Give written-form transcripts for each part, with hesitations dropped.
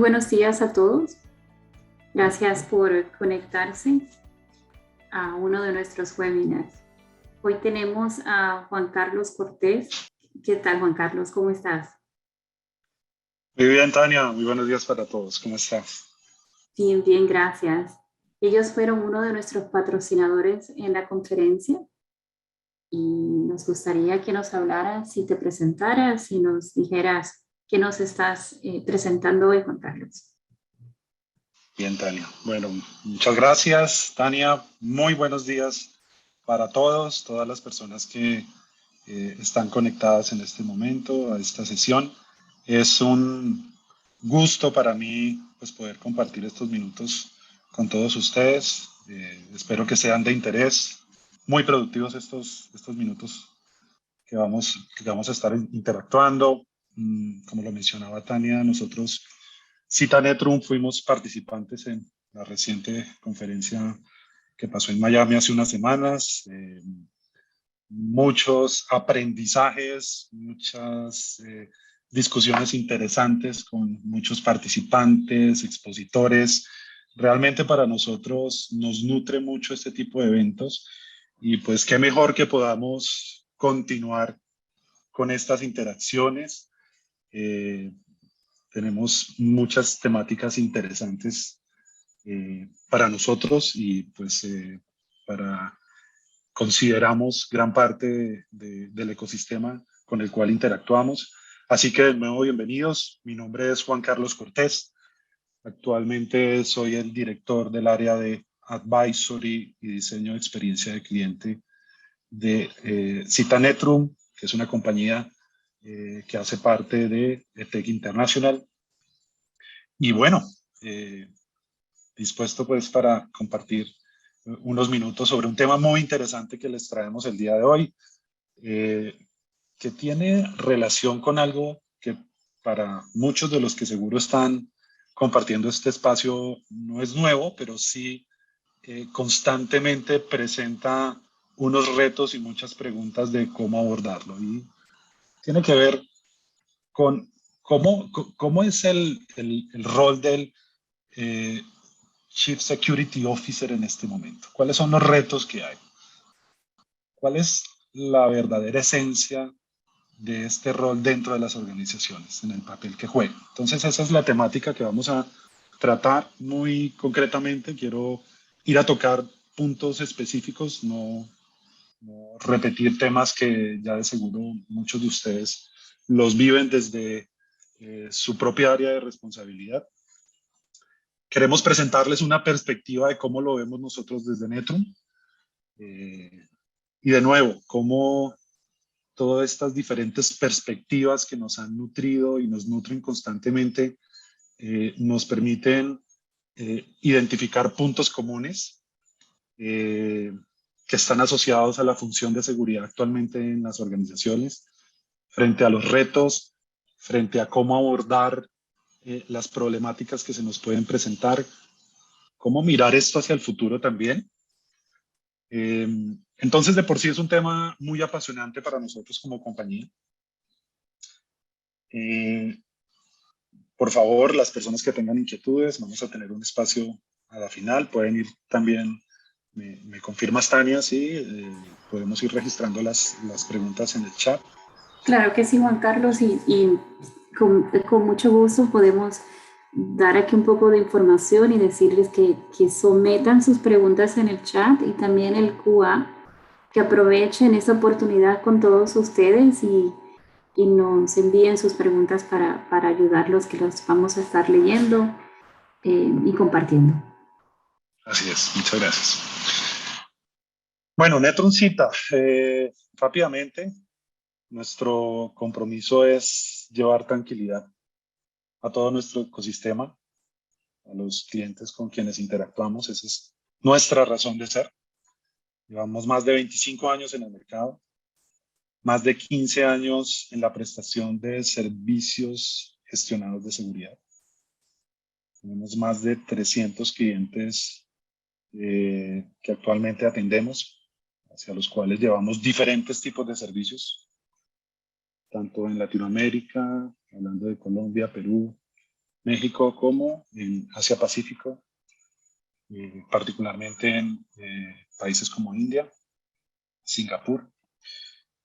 buenos días a todos. Gracias por conectarse a uno de nuestros webinars. Hoy tenemos a Juan Carlos Cortés. ¿Qué tal, Juan Carlos? ¿Cómo estás? Muy bien, Tania. Muy buenos días para todos. ¿Cómo estás? Bien, bien, gracias. Ellos fueron uno de nuestros patrocinadores en la conferencia y nos gustaría que nos hablaras, si te presentaras y nos dijeras qué nos estás presentando hoy, Juan Carlos. Bien, Tania. Bueno, muchas gracias, Tania. Muy buenos días para todos, todas las personas que están conectadas en este momento a esta sesión. Es un gusto para mí pues, poder compartir estos minutos con todos ustedes. Espero que sean de interés, muy productivos estos minutos que vamos a estar interactuando. Como lo mencionaba Tania, nosotros, Cita Netrum, fuimos participantes en la reciente conferencia que pasó en Miami hace unas semanas. Muchos aprendizajes, muchas discusiones interesantes con muchos participantes, expositores. Realmente para nosotros nos nutre mucho este tipo de eventos y pues qué mejor que podamos continuar con estas interacciones. Eh, Tenemos muchas temáticas interesantes para nosotros y pues para consideramos gran parte del ecosistema con el cual interactuamos. Así que de nuevo, bienvenidos. Mi nombre es Juan Carlos Cortés. Actualmente soy el director del área de Advisory y Diseño de Experiencia de Cliente de Cita Netrum, que es una compañía que hace parte de ETEC International. Y bueno, eh, dispuesto pues para compartir unos minutos sobre un tema muy interesante que les traemos el día de hoy, eh, que tiene relación con algo que para muchos de los que seguro están compartiendo este espacio no es nuevo, pero sí constantemente presenta unos retos y muchas preguntas de cómo abordarlo. Y tiene que ver con cómo es el rol del eh, Chief Security Officer en este momento. ¿Cuáles son los retos que hay? ¿Cuál es la verdadera esencia de este rol dentro de las organizaciones, en el papel que juega? Entonces, esa es la temática que vamos a tratar muy concretamente. Quiero ir a tocar puntos específicos, no repetir temas que ya de seguro muchos de ustedes los viven desde su propia área de responsabilidad. Queremos presentarles una perspectiva de cómo lo vemos nosotros desde Netrum. Y de nuevo, cómo todas estas diferentes perspectivas que nos han nutrido y nos nutren constantemente nos permiten identificar puntos comunes que están asociados a la función de seguridad actualmente en las organizaciones, frente a los retos, frente a cómo abordar las problemáticas que se nos pueden presentar, cómo mirar esto hacia el futuro también. Entonces, de por sí es un tema muy apasionante para nosotros como compañía. Por favor, las personas que tengan inquietudes, vamos a tener un espacio a la final. Pueden ir también, me confirmas, Tania, sí, podemos ir registrando las preguntas en el chat. Claro que sí, Juan Carlos, y con mucho gusto podemos dar aquí un poco de información y decirles que sometan sus preguntas en el chat y también el QA, que aprovechen esta oportunidad con todos ustedes y nos envíen sus preguntas para ayudarlos, que los vamos a estar leyendo y compartiendo. Así es, muchas gracias. Bueno, Netrum Cita, rápidamente, nuestro compromiso es llevar tranquilidad a todo nuestro ecosistema, a los clientes con quienes interactuamos. Esa es nuestra razón de ser. Llevamos más de 25 años en el mercado, más de 15 años en la prestación de servicios gestionados de seguridad. Tenemos más de 300 clientes que actualmente atendemos, hacia los cuales llevamos diferentes tipos de servicios, tanto en Latinoamérica, hablando de Colombia, Perú, México como en Asia-Pacífico, particularmente en países como India, Singapur.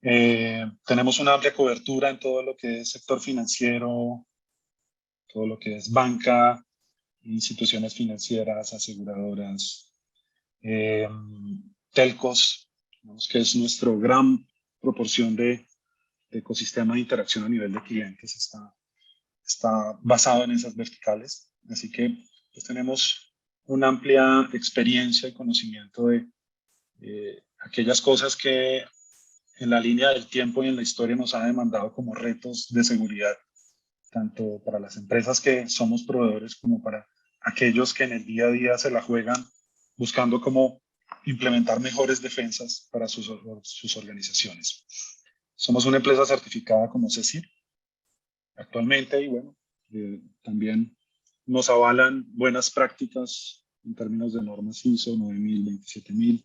Tenemos una amplia cobertura en todo lo que es sector financiero, todo lo que es banca, instituciones financieras, aseguradoras, telcos, digamos que es nuestra gran proporción de ecosistema de interacción a nivel de clientes, está basado en esas verticales. Así que pues, tenemos una amplia experiencia y conocimiento de aquellas cosas que en la línea del tiempo y en la historia nos ha demandado como retos de seguridad, tanto para las empresas que somos proveedores como para aquellos que en el día a día se la juegan buscando cómo implementar mejores defensas para sus organizaciones. Somos una empresa certificada como CECIR actualmente y bueno, también nos avalan buenas prácticas en términos de normas ISO 9000, 27000.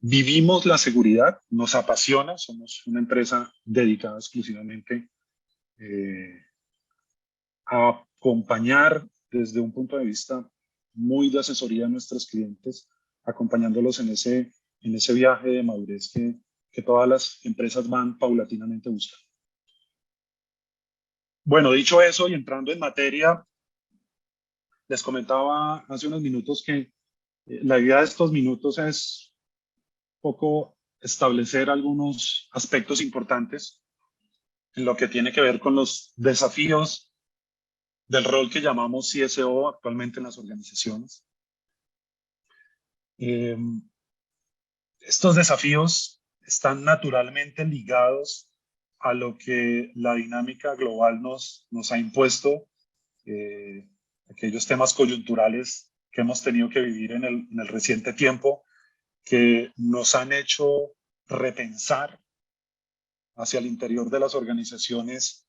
Vivimos la seguridad, nos apasiona, somos una empresa dedicada exclusivamente a acompañar desde un punto de vista muy de asesoría a nuestros clientes, acompañándolos en ese viaje de madurez que todas las empresas van paulatinamente buscando. Bueno, dicho eso y entrando en materia, les comentaba hace unos minutos que la idea de estos minutos es un poco establecer algunos aspectos importantes en lo que tiene que ver con los desafíos del rol que llamamos CSO actualmente en las organizaciones. Estos desafíos están naturalmente ligados a lo que la dinámica global nos ha impuesto, aquellos temas coyunturales que hemos tenido que vivir en el reciente tiempo, que nos han hecho repensar hacia el interior de las organizaciones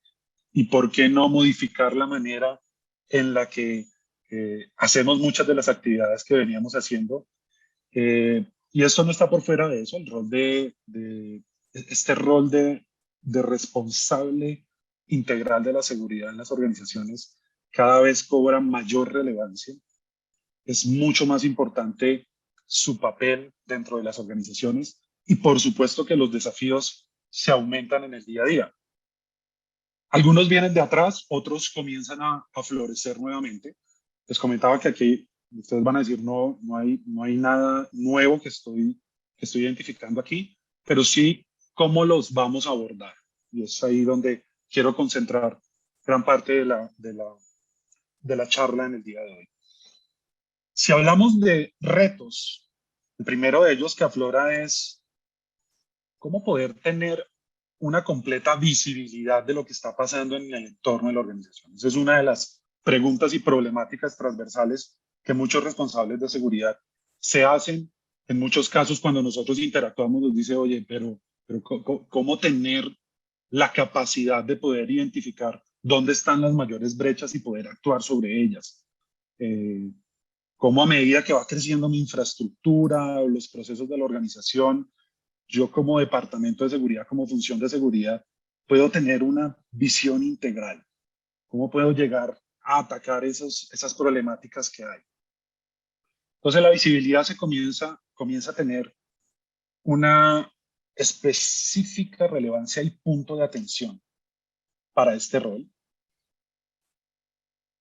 y por qué no modificar la manera en la que hacemos muchas de las actividades que veníamos haciendo. Y esto no está por fuera de eso, el rol este rol de responsable integral de la seguridad en las organizaciones cada vez cobra mayor relevancia. Es mucho más importante su papel dentro de las organizaciones y por supuesto que los desafíos se aumentan en el día a día. Algunos vienen de atrás, otros comienzan a florecer nuevamente. Les comentaba que aquí ustedes van a decir no hay nada nuevo que estoy identificando aquí, pero sí cómo los vamos a abordar. Y es ahí donde quiero concentrar gran parte de la charla en el día de hoy. Si hablamos de retos, el primero de ellos que aflora es cómo poder tener una completa visibilidad de lo que está pasando en el entorno de la organización. Esa es una de las preguntas y problemáticas transversales que muchos responsables de seguridad se hacen. En muchos casos, cuando nosotros interactuamos, nos dice, oye, pero ¿cómo tener la capacidad de poder identificar dónde están las mayores brechas y poder actuar sobre ellas? Cómo a medida que va creciendo mi infraestructura o los procesos de la organización, yo como departamento de seguridad, como función de seguridad, puedo tener una visión integral. ¿Cómo puedo llegar a atacar esas problemáticas que hay? Entonces la visibilidad comienza a tener una específica relevancia y punto de atención para este rol.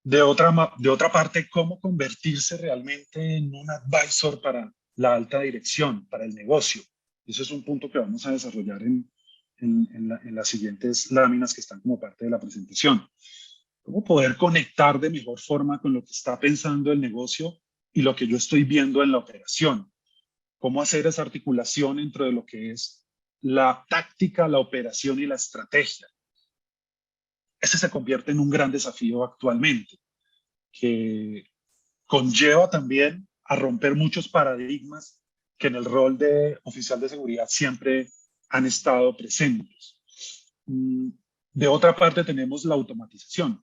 De otra parte, cómo convertirse realmente en un advisor para la alta dirección, para el negocio. Eso es un punto que vamos a desarrollar en las siguientes láminas que están como parte de la presentación. Cómo poder conectar de mejor forma con lo que está pensando el negocio y lo que yo estoy viendo en la operación. Cómo hacer esa articulación entre lo que es la táctica, la operación y la estrategia. Ese se convierte en un gran desafío actualmente, que conlleva también a romper muchos paradigmas que en el rol de oficial de seguridad siempre han estado presentes. De otra parte tenemos la automatización.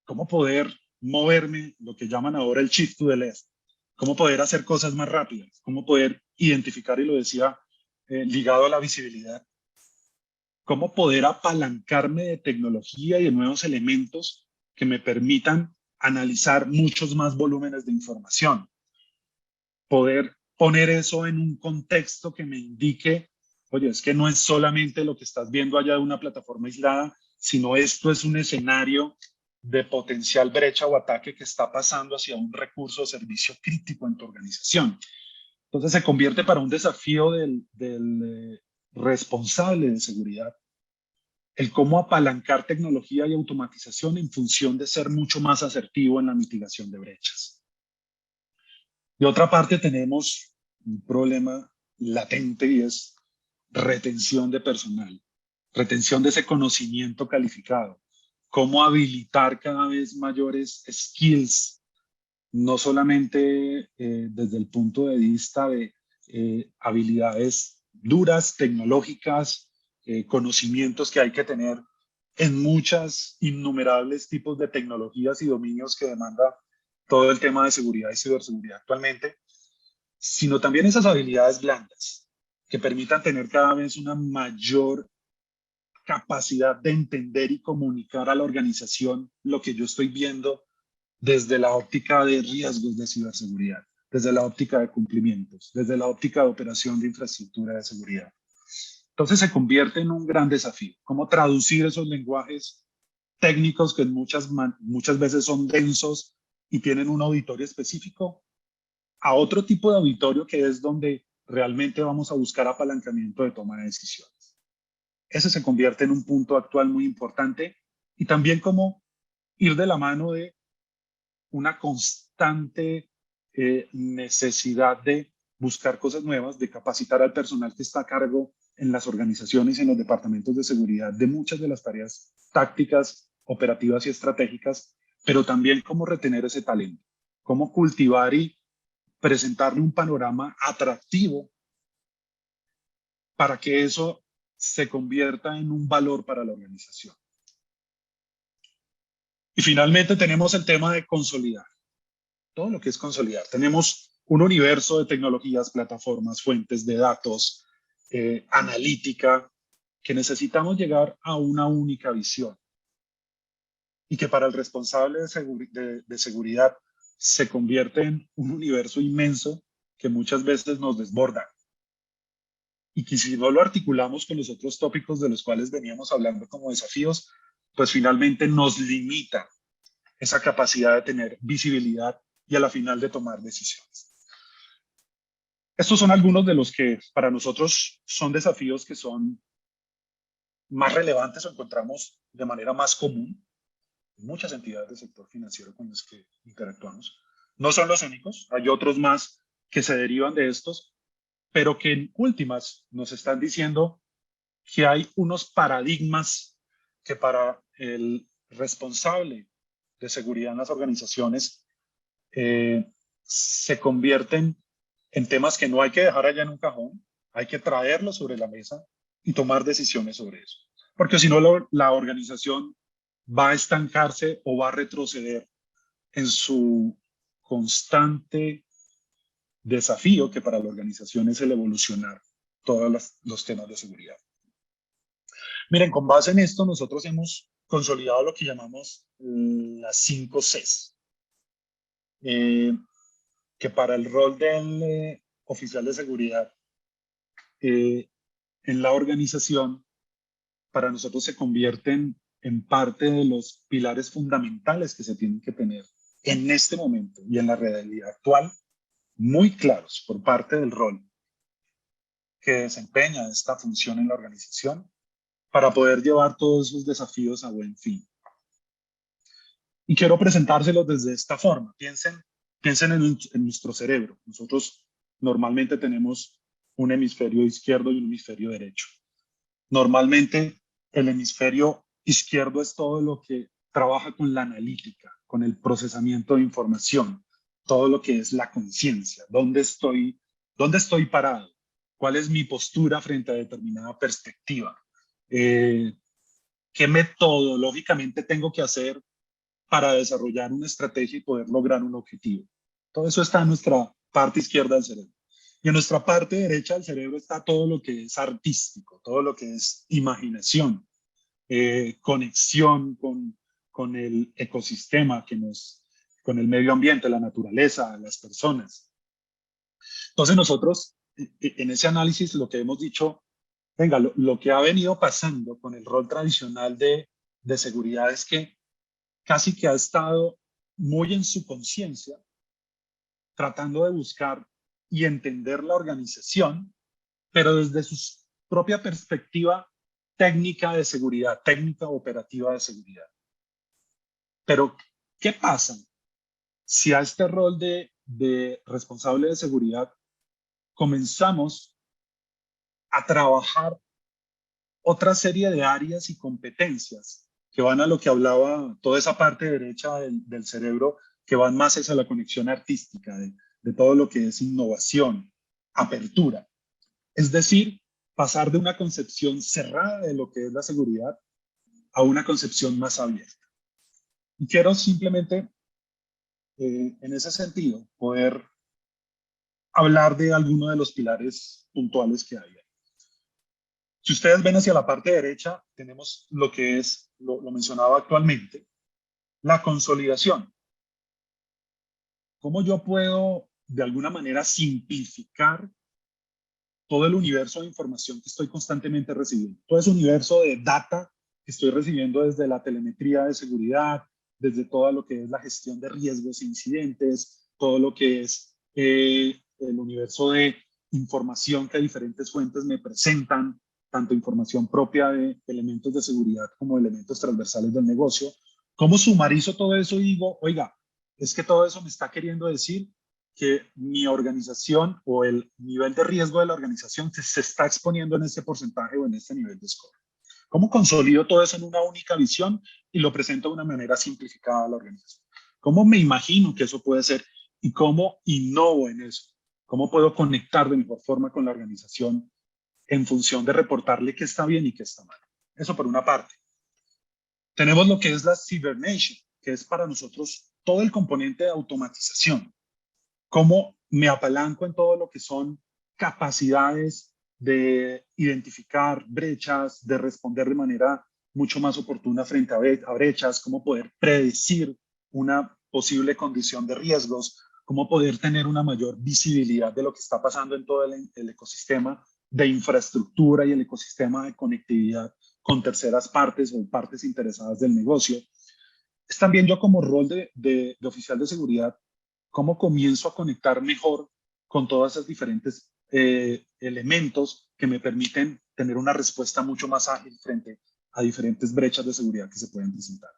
¿Cómo poder moverme, lo que llaman ahora el shift to the left? ¿Cómo poder hacer cosas más rápidas? ¿Cómo poder identificar, y lo decía, ligado a la visibilidad, cómo poder apalancarme de tecnología y de nuevos elementos que me permitan analizar muchos más volúmenes de información, poder poner eso en un contexto que me indique, oye, es que no es solamente lo que estás viendo allá de una plataforma aislada, sino esto es un escenario de potencial brecha o ataque que está pasando hacia un recurso o servicio crítico en tu organización. Entonces se convierte para un desafío del responsable de seguridad el cómo apalancar tecnología y automatización en función de ser mucho más asertivo en la mitigación de brechas. De otra parte, tenemos un problema latente y es retención de personal, retención de ese conocimiento calificado, cómo habilitar cada vez mayores skills, no solamente desde el punto de vista de habilidades duras, tecnológicas, conocimientos que hay que tener en muchas innumerables tipos de tecnologías y dominios que demanda todo el tema de seguridad y ciberseguridad actualmente, sino también esas habilidades blandas que permitan tener cada vez una mayor capacidad de entender y comunicar a la organización lo que yo estoy viendo desde la óptica de riesgos de ciberseguridad, desde la óptica de cumplimientos, desde la óptica de operación de infraestructura de seguridad. Entonces se convierte en un gran desafío, cómo traducir esos lenguajes técnicos que muchas veces son densos y tienen un auditorio específico a otro tipo de auditorio que es donde realmente vamos a buscar apalancamiento de toma de decisiones. Ese se convierte en un punto actual muy importante y también cómo ir de la mano de una constante necesidad de buscar cosas nuevas, de capacitar al personal que está a cargo en las organizaciones y en los departamentos de seguridad de muchas de las tareas tácticas, operativas y estratégicas, pero también cómo retener ese talento, cómo cultivar y presentarle un panorama atractivo para que eso se convierta en un valor para la organización. Y finalmente tenemos el tema de consolidar. Todo lo que es consolidar. Tenemos un universo de tecnologías, plataformas, fuentes de datos, analítica, que necesitamos llegar a una única visión y que para el responsable de seguridad se convierte en un universo inmenso que muchas veces nos desborda y que si no lo articulamos con los otros tópicos de los cuales veníamos hablando como desafíos, pues finalmente nos limita esa capacidad de tener visibilidad y a la final de tomar decisiones. Estos son algunos de los que para nosotros son desafíos que son más relevantes o encontramos de manera más común en muchas entidades del sector financiero con las que interactuamos. No son los únicos, hay otros más que se derivan de estos, pero que en últimas nos están diciendo que hay unos paradigmas que para el responsable de seguridad en las organizaciones se convierten en temas que no hay que dejar allá en un cajón, hay que traerlos sobre la mesa y tomar decisiones sobre eso. Porque si no, la organización va a estancarse o va a retroceder en su constante desafío que para la organización es el evolucionar todos los temas de seguridad. Miren, con base en esto, nosotros hemos consolidado lo que llamamos las 5 Cs. Que para el rol del oficial de seguridad en la organización, para nosotros se convierten en parte de los pilares fundamentales que se tienen que tener en este momento y en la realidad actual, muy claros por parte del rol que desempeña esta función en la organización para poder llevar todos esos desafíos a buen fin. Y quiero presentárselos desde esta forma. Piensen en nuestro cerebro. Nosotros normalmente tenemos un hemisferio izquierdo y un hemisferio derecho. Normalmente el hemisferio izquierdo es todo lo que trabaja con la analítica, con el procesamiento de información, todo lo que es la conciencia, dónde estoy parado, cuál es mi postura frente a determinada perspectiva, qué metodológicamente tengo que hacer para desarrollar una estrategia y poder lograr un objetivo. Todo eso está en nuestra parte izquierda del cerebro. Y en nuestra parte derecha del cerebro está todo lo que es artístico, todo lo que es imaginación, conexión con el ecosistema con el medio ambiente, la naturaleza, las personas. Entonces nosotros, en ese análisis, lo que hemos dicho, venga, lo que ha venido pasando con el rol tradicional de seguridad es que casi que ha estado muy en su conciencia, tratando de buscar y entender la organización, pero desde su propia perspectiva técnica de seguridad, técnica operativa de seguridad. Pero, ¿qué pasa si a este rol de responsable de seguridad comenzamos a trabajar otra serie de áreas y competencias que van a lo que hablaba toda esa parte derecha del cerebro, que van más hacia la conexión artística, de todo lo que es innovación, apertura? Es decir, pasar de una concepción cerrada de lo que es la seguridad a una concepción más abierta. Y quiero simplemente, en ese sentido, poder hablar de alguno de los pilares puntuales que hay. Si ustedes ven hacia la parte derecha, tenemos lo que es, lo mencionaba actualmente, la consolidación. ¿Cómo yo puedo, de alguna manera, simplificar todo el universo de información que estoy constantemente recibiendo? Todo ese universo de data que estoy recibiendo desde la telemetría de seguridad, desde todo lo que es la gestión de riesgos e incidentes, todo lo que es el universo de información que diferentes fuentes me presentan, tanto información propia de elementos de seguridad como elementos transversales del negocio. ¿Cómo sumarizo todo eso y digo, oiga, es que todo eso me está queriendo decir que mi organización o el nivel de riesgo de la organización se está exponiendo en este porcentaje o en este nivel de score? ¿Cómo consolido todo eso en una única visión y lo presento de una manera simplificada a la organización? ¿Cómo me imagino que eso puede ser y cómo innovo en eso? ¿Cómo puedo conectar de mejor forma con la organización en función de reportarle qué está bien y qué está mal? Eso por una parte. Tenemos lo que es la Cybernation, que es para nosotros todo el componente de automatización. ¿Cómo me apalanco en todo lo que son capacidades de identificar brechas, de responder de manera mucho más oportuna frente a brechas? ¿Cómo poder predecir una posible condición de riesgos? ¿Cómo poder tener una mayor visibilidad de lo que está pasando en todo el ecosistema de infraestructura y el ecosistema de conectividad con terceras partes o partes interesadas del negocio? Es también yo como rol de oficial de seguridad, cómo comienzo a conectar mejor con todos esos diferentes elementos que me permiten tener una respuesta mucho más ágil frente a diferentes brechas de seguridad que se pueden presentar.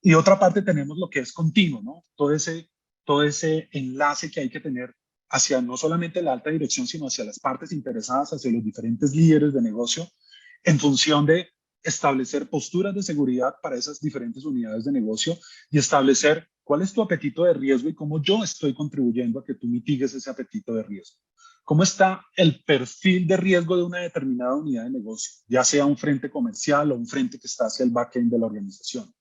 Y otra parte tenemos lo que es continuo, ¿no? Todo ese enlace que hay que tener hacia no solamente la alta dirección, sino hacia las partes interesadas, hacia los diferentes líderes de negocio, en función de establecer posturas de seguridad para esas diferentes unidades de negocio y establecer cuál es tu apetito de riesgo y cómo yo estoy contribuyendo a que tú mitigues ese apetito de riesgo. ¿Cómo está el perfil de riesgo de una determinada unidad de negocio, ya sea un frente comercial o un frente que está hacia el backend de la organización?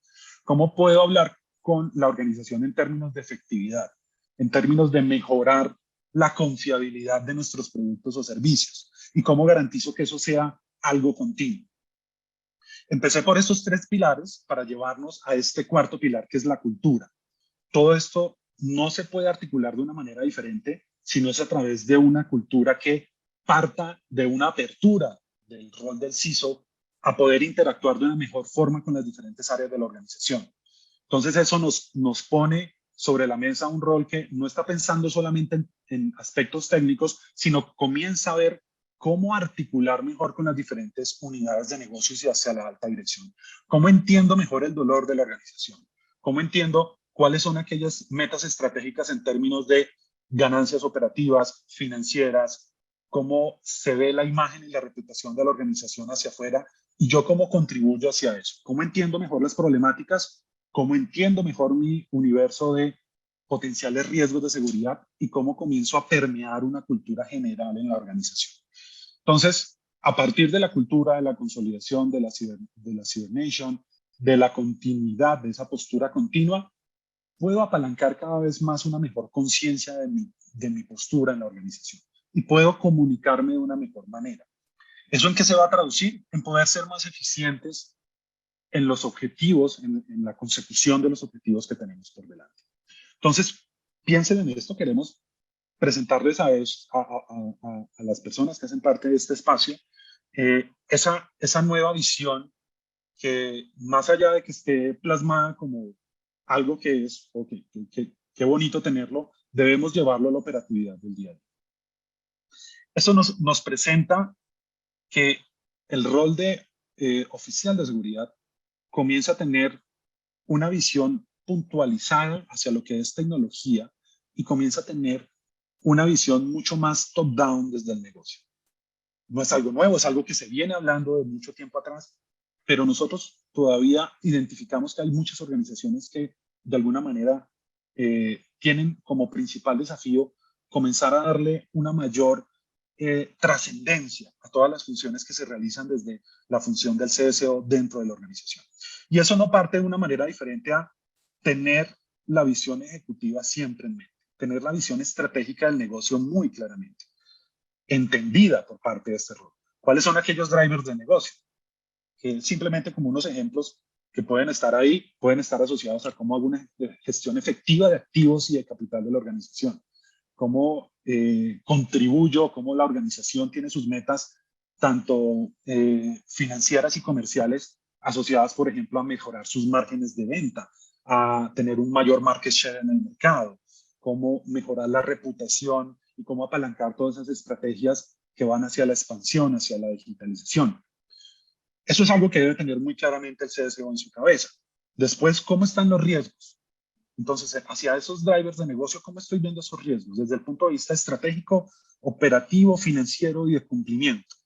¿Cómo puedo hablar con la organización en términos de efectividad, en términos de mejorar la confiabilidad de nuestros productos o servicios? ¿Y cómo garantizo que eso sea algo continuo? Empecé por estos tres pilares para llevarnos a este cuarto pilar, que es la cultura. Todo esto no se puede articular de una manera diferente, sino es a través de una cultura que parta de una apertura del rol del CISO a poder interactuar de una mejor forma con las diferentes áreas de la organización. Entonces eso nos pone sobre la mesa un rol que no está pensando solamente en aspectos técnicos, sino comienza a ver cómo articular mejor con las diferentes unidades de negocios y hacia la alta dirección. Cómo entiendo mejor el dolor de la organización. Cómo entiendo cuáles son aquellas metas estratégicas en términos de ganancias operativas, financieras, cómo se ve la imagen y la reputación de la organización hacia afuera y yo cómo contribuyo hacia eso. Cómo entiendo mejor las problemáticas, cómo entiendo mejor mi universo de potenciales riesgos de seguridad y cómo comienzo a permear una cultura general en la organización. Entonces, a partir de la cultura, de la consolidación, de la Cybernation, de la continuidad, de esa postura continua, puedo apalancar cada vez más una mejor conciencia de mi postura en la organización. y puedo comunicarme de una mejor manera. ¿Eso en qué se va a traducir? En poder ser más eficientes en los objetivos, en la consecución de los objetivos que tenemos por delante. Entonces, piensen en esto. Queremos presentarles a las personas que hacen parte de este espacio esa nueva visión que, más allá de que esté plasmada como algo que es, qué bonito tenerlo, debemos llevarlo a la operatividad del día a día. Eso nos presenta que el rol de oficial de seguridad comienza a tener una visión puntualizada hacia lo que es tecnología y comienza a tener una visión mucho más top-down desde el negocio. No es algo nuevo, es algo que se viene hablando de mucho tiempo atrás, pero nosotros todavía identificamos que hay muchas organizaciones que de alguna manera tienen como principal desafío comenzar a darle una mayor trascendencia a todas las funciones que se realizan desde la función del CSO dentro de la organización. Y eso no parte de una manera diferente a tener la visión ejecutiva siempre en mente, tener la visión estratégica del negocio muy claramente, entendida por parte de este rol. ¿Cuáles son aquellos drivers de negocio? Que simplemente como unos ejemplos que pueden estar ahí, pueden estar asociados a cómo hago una gestión efectiva de activos y de capital de la organización, cómo contribuyo, cómo la organización tiene sus metas, tanto financieras y comerciales, asociadas, por ejemplo, a mejorar sus márgenes de venta, a tener un mayor market share en el mercado, cómo mejorar la reputación y cómo apalancar todas esas estrategias que van hacia la expansión, hacia la digitalización. Eso es algo que debe tener muy claramente el CSO en su cabeza. Después, ¿cómo están los riesgos? Entonces, hacia esos drivers de negocio, ¿cómo estoy viendo esos riesgos? Desde el punto de vista estratégico, operativo, financiero y de cumplimiento.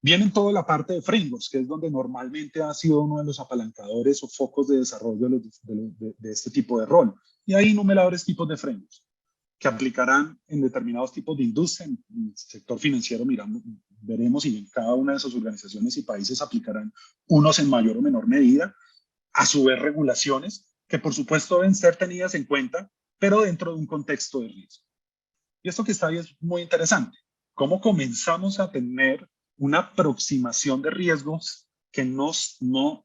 Viene toda la parte de frameworks, que es donde normalmente ha sido uno de los apalancadores o focos de desarrollo de este tipo de rol. Y hay innumerables tipos de frameworks que aplicarán en determinados tipos de industria. En el sector financiero veremos y en cada una de esas organizaciones y países aplicarán unos en mayor o menor medida, a su vez regulaciones que por supuesto deben ser tenidas en cuenta, pero dentro de un contexto de riesgo. Y esto que está ahí es muy interesante. ¿Cómo comenzamos a tener una aproximación de riesgos que no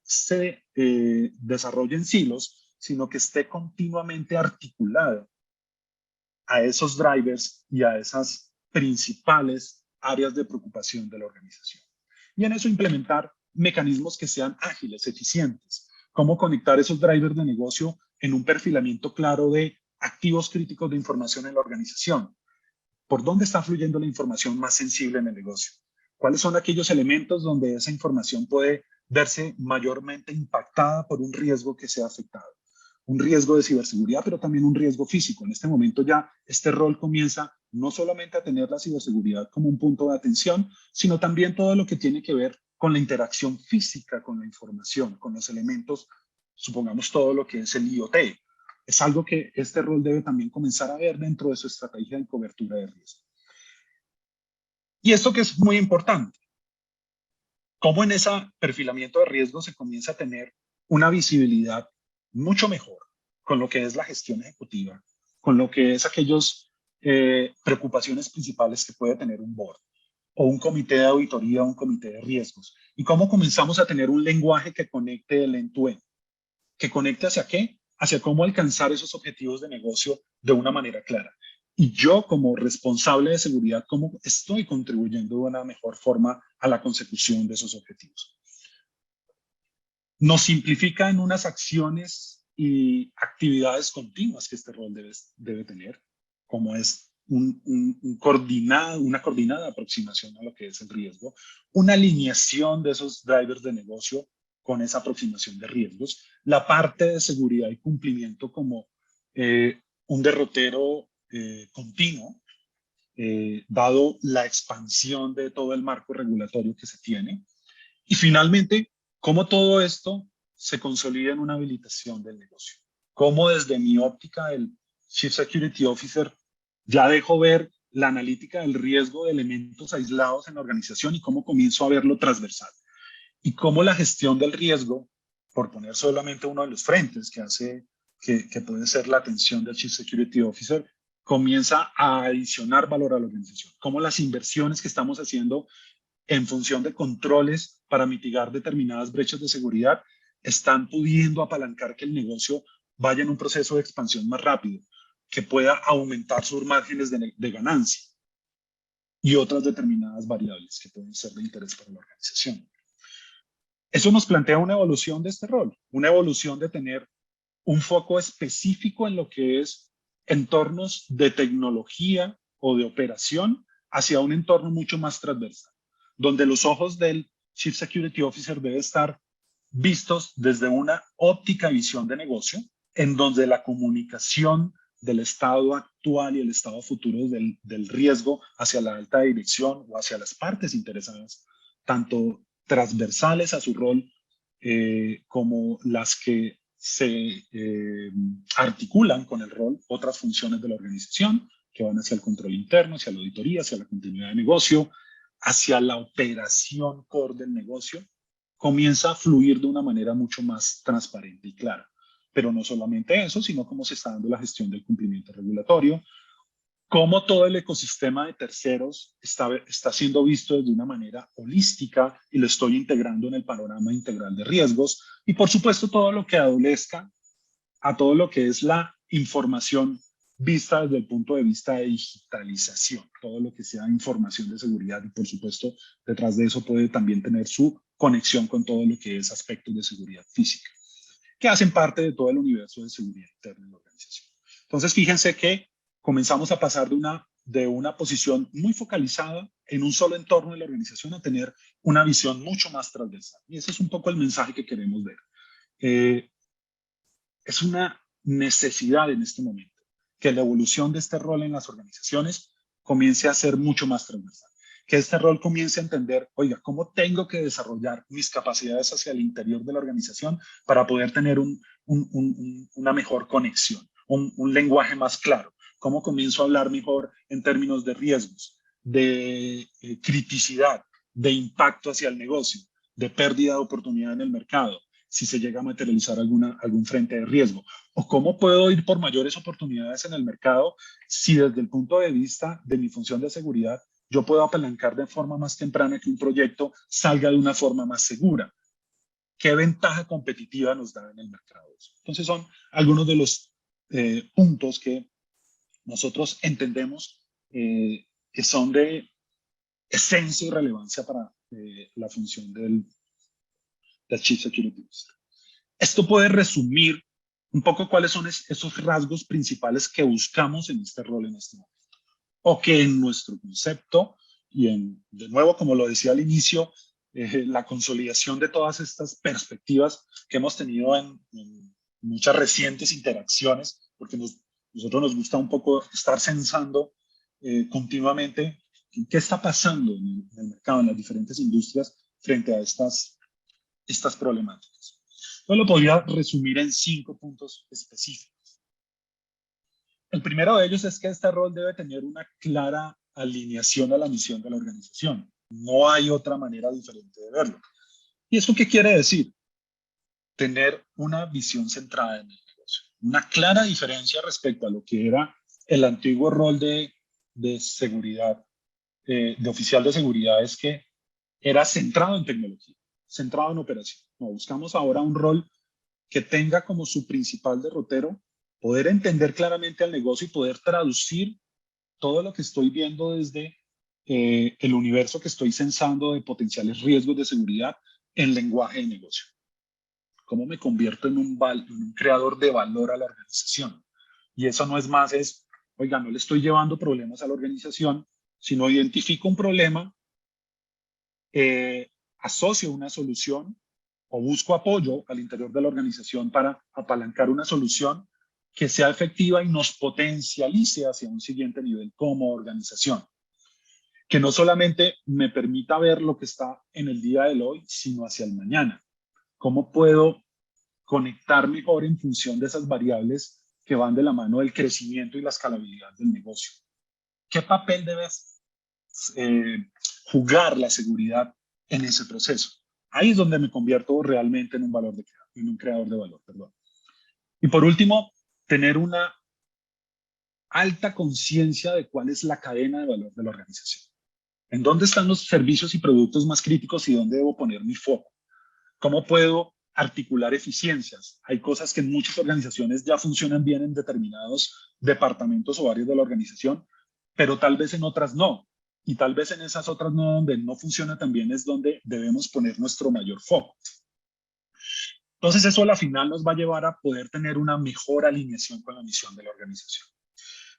se desarrolle en silos, sino que esté continuamente articulada a esos drivers y a esas principales áreas de preocupación de la organización? Y en eso implementar mecanismos que sean ágiles, eficientes. Cómo conectar esos drivers de negocio en un perfilamiento claro de activos críticos de información en la organización. ¿Por dónde está fluyendo la información más sensible en el negocio? ¿Cuáles son aquellos elementos donde esa información puede verse mayormente impactada por un riesgo que sea afectado? Un riesgo de ciberseguridad, pero también un riesgo físico. En este momento ya este rol comienza no solamente a tener la ciberseguridad como un punto de atención, sino también todo lo que tiene que ver con la interacción física con la información, con los elementos, supongamos todo lo que es el IoT. Es algo que este rol debe también comenzar a ver dentro de su estrategia de cobertura de riesgo. Y esto que es muy importante, cómo en ese perfilamiento de riesgo se comienza a tener una visibilidad mucho mejor con lo que es la gestión ejecutiva, con lo que es aquellas preocupaciones principales que puede tener un board o un comité de auditoría o un comité de riesgos. Y cómo comenzamos a tener un lenguaje que conecte el end-to-end. ¿Que conecte hacia qué? Hacia cómo alcanzar esos objetivos de negocio de una manera clara. Y yo, como responsable de seguridad, ¿cómo estoy contribuyendo de una mejor forma a la consecución de esos objetivos? Nos simplifica en unas acciones y actividades continuas que este rol debe tener, como es una coordinada aproximación a lo que es el riesgo, una alineación de esos drivers de negocio con esa aproximación de riesgos, la parte de seguridad y cumplimiento como un derrotero continuo, dado la expansión de todo el marco regulatorio que se tiene. Y finalmente, cómo todo esto se consolida en una habilitación del negocio. Cómo desde mi óptica, el Chief Security Officer, ya dejo ver la analítica del riesgo de elementos aislados en la organización y cómo comienzo a verlo transversal. Y cómo la gestión del riesgo, por poner solamente uno de los frentes que puede ser la atención del Chief Security Officer, comienza a adicionar valor a la organización, cómo las inversiones que estamos haciendo en función de controles para mitigar determinadas brechas de seguridad están pudiendo apalancar que el negocio vaya en un proceso de expansión más rápido, que pueda aumentar sus márgenes de ganancia y otras determinadas variables que pueden ser de interés para la organización. Eso nos plantea una evolución de este rol, una evolución de tener un foco específico en lo que es entornos de tecnología o de operación hacia un entorno mucho más transversal, donde los ojos del Chief Security Officer deben estar vistos desde una óptica y visión de negocio, en donde la comunicación del estado actual y el estado futuro del riesgo hacia la alta dirección o hacia las partes interesadas, tanto transversales a su rol como las que se articulan con el rol, otras funciones de la organización que van hacia el control interno, hacia la auditoría, hacia la continuidad de negocio, hacia la operación core del negocio, comienza a fluir de una manera mucho más transparente y clara. Pero no solamente eso, sino cómo se está dando la gestión del cumplimiento regulatorio, cómo todo el ecosistema de terceros está siendo visto de una manera holística y lo estoy integrando en el panorama integral de riesgos, y por supuesto todo lo que adolezca a todo lo que es la información vista desde el punto de vista de digitalización, todo lo que sea información de seguridad, y por supuesto detrás de eso puede también tener su conexión con todo lo que es aspectos de seguridad física, que hacen parte de todo el universo de seguridad interna en la organización. Entonces fíjense que comenzamos a pasar de una posición muy focalizada en un solo entorno de la organización a tener una visión mucho más transversal. Y ese es un poco el mensaje que queremos ver. Es una necesidad en este momento que la evolución de este rol en las organizaciones comience a ser mucho más transversal. Que este rol comience a entender, oiga, ¿cómo tengo que desarrollar mis capacidades hacia el interior de la organización para poder tener una mejor conexión, un lenguaje más claro? ¿Cómo comienzo a hablar mejor en términos de riesgos, de criticidad, de impacto hacia el negocio, de pérdida de oportunidad en el mercado, si se llega a materializar algún frente de riesgo? ¿O cómo puedo ir por mayores oportunidades en el mercado si desde el punto de vista de mi función de seguridad yo puedo apalancar de forma más temprana que un proyecto salga de una forma más segura? ¿Qué ventaja competitiva nos da en el mercado? Entonces son algunos de los puntos que nosotros entendemos que son de esencia y relevancia para la función del Chief Security Officer. Esto puede resumir un poco cuáles son esos rasgos principales que buscamos en este rol en este momento, o que en nuestro concepto, y de nuevo, como lo decía al inicio, la consolidación de todas estas perspectivas que hemos tenido en muchas recientes interacciones, porque nosotros nos gusta un poco estar censando continuamente qué está pasando en el mercado, en las diferentes industrias, frente a estas problemáticas. Yo lo podría resumir en 5 puntos específicos. El primero de ellos es que este rol debe tener una clara alineación a la misión de la organización. No hay otra manera diferente de verlo. ¿Y eso qué quiere decir? Tener una visión centrada en el negocio. Una clara diferencia respecto a lo que era el antiguo rol de seguridad, de oficial de seguridad, es que era centrado en tecnología, centrado en operación. No, buscamos ahora un rol que tenga como su principal derrotero poder entender claramente al negocio y poder traducir todo lo que estoy viendo desde el universo que estoy censando de potenciales riesgos de seguridad en lenguaje de negocio. ¿Cómo me convierto en un creador de valor a la organización? Y eso no es más, oiga, no le estoy llevando problemas a la organización, sino identifico un problema, asocio una solución o busco apoyo al interior de la organización para apalancar una solución que sea efectiva y nos potencialice hacia un siguiente nivel como organización. Que no solamente me permita ver lo que está en el día de hoy, sino hacia el mañana. ¿Cómo puedo conectar mejor en función de esas variables que van de la mano del crecimiento y la escalabilidad del negocio? ¿Qué papel debe jugar la seguridad en ese proceso? Ahí es donde me convierto realmente en un creador de valor. Perdón. Y por último, tener una alta conciencia de cuál es la cadena de valor de la organización. ¿En dónde están los servicios y productos más críticos y dónde debo poner mi foco? ¿Cómo puedo articular eficiencias? Hay cosas que en muchas organizaciones ya funcionan bien en determinados departamentos o áreas de la organización, pero tal vez en otras no. Y tal vez en esas otras no, donde no funciona tan bien, es donde debemos poner nuestro mayor foco. Entonces eso a la final nos va a llevar a poder tener una mejor alineación con la misión de la organización.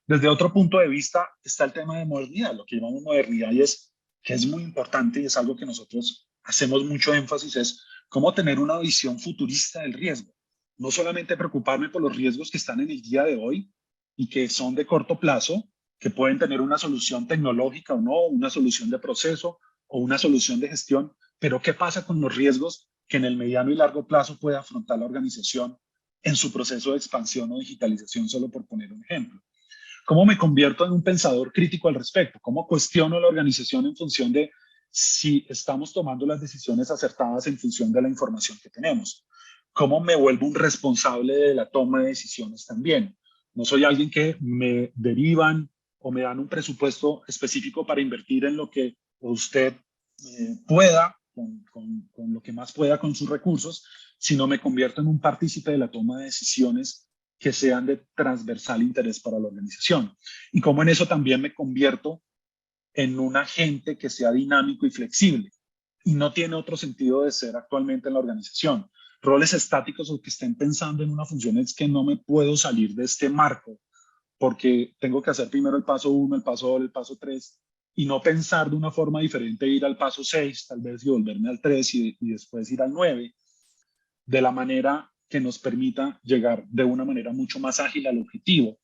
Desde otro punto de vista está el tema de modernidad, lo que llamamos modernidad, y es que es muy importante y es algo que nosotros hacemos mucho énfasis, es cómo tener una visión futurista del riesgo. No solamente preocuparme por los riesgos que están en el día de hoy y que son de corto plazo, que pueden tener una solución tecnológica o no, una solución de proceso o una solución de gestión, pero ¿qué pasa con los riesgos que en el mediano y largo plazo puede afrontar la organización en su proceso de expansión o digitalización, solo por poner un ejemplo? ¿Cómo me convierto en un pensador crítico al respecto? ¿Cómo cuestiono la organización en función de si estamos tomando las decisiones acertadas en función de la información que tenemos? ¿Cómo me vuelvo un responsable de la toma de decisiones también? No soy alguien que me derivan o me dan un presupuesto específico para invertir en lo que usted pueda, con lo que más pueda con sus recursos, sino me convierto en un partícipe de la toma de decisiones que sean de transversal interés para la organización. Y como en eso también me convierto en un agente que sea dinámico y flexible. Y no tiene otro sentido de ser actualmente en la organización. Roles estáticos o que estén pensando en una función es que no me puedo salir de este marco porque tengo que hacer primero el paso 1, el paso 2, el paso 3 y no pensar de una forma diferente, ir al paso 6 tal vez y volverme al 3 y después ir al 9 de la manera que nos permita llegar de una manera mucho más ágil al objetivo.